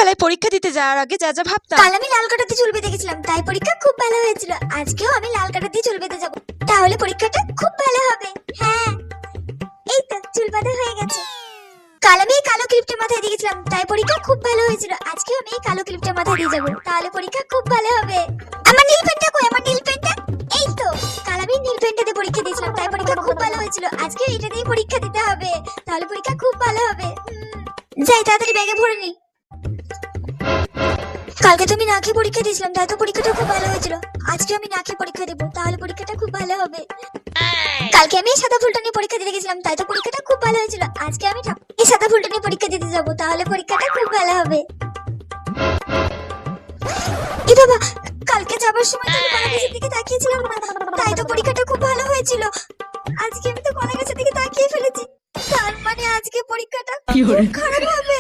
ছোটবেলায় পরীক্ষা দিতে যাওয়ার আগে যা যা ভাবতাম। কাল আমি লাল কাটা দিয়ে চুল বেঁধে গেছিলাম, তাই পরীক্ষা খুব ভালো হয়েছিল। আজকেও আমি লাল কাটা দিয়ে চুল বেঁধে যাব, তাহলে পরীক্ষাটা খুব ভালো হবে। হ্যাঁ, এই তো চুল বাঁধা হয়ে গেছে। কাল আমি এই কালো ক্লিপটা মাথায় দিয়ে গেছিলাম, তাই পরীক্ষা খুব ভালো হয়েছিল। আজকেও আমি এই কালো ক্লিপটা মাথায় দিয়ে যাব, তাহলে পরীক্ষা খুব ভালো হবে। আমার নীল পেনটা কই? আমার নীল পেনটা এই তো। কাল আমি নীল পেনটা দিয়ে পরীক্ষা দিয়েছিলাম, তাই পরীক্ষা খুব ভালো হয়েছিল। আজকে এটা দিয়ে পরীক্ষা দিতে হবে, তাহলে পরীক্ষা খুব ভালো হবে। যাই তাড়াতাড়ি ব্যাগে ভরে নি। কালকে তুমি না খেয়ে পরীক্ষা দিয়েছিলাম, তাই তো পরীক্ষাটা খুব ভালো হয়েছিল। আজকে আমি না খেয়ে পরীক্ষা দেবো, তাহলে পরীক্ষাটা খুব ভালো হবে। কালকে আমি এই সাদা ফুলটা নিয়ে পরীক্ষা দিতে গেছিলাম, তাই তো পরীক্ষাটা খুব ভালো হয়েছিল। আজকে আমি এই সাদা ফুলটা নিয়ে পরীক্ষা দিতে যাবো, তাহলে পরীক্ষাটা খুব ভালো হবে। এ বাবা, কালকে যাবার সময় তো কলা গাছের দিকে তাকিয়েছিলাম না, তাই তো পরীক্ষাটা খুব ভালো হয়েছিল। আজকে আমি তো কলা গাছের দিকে তাকিয়ে ফেলেছি, তার মানে আজকে পরীক্ষাটা খুব খারাপ হবে।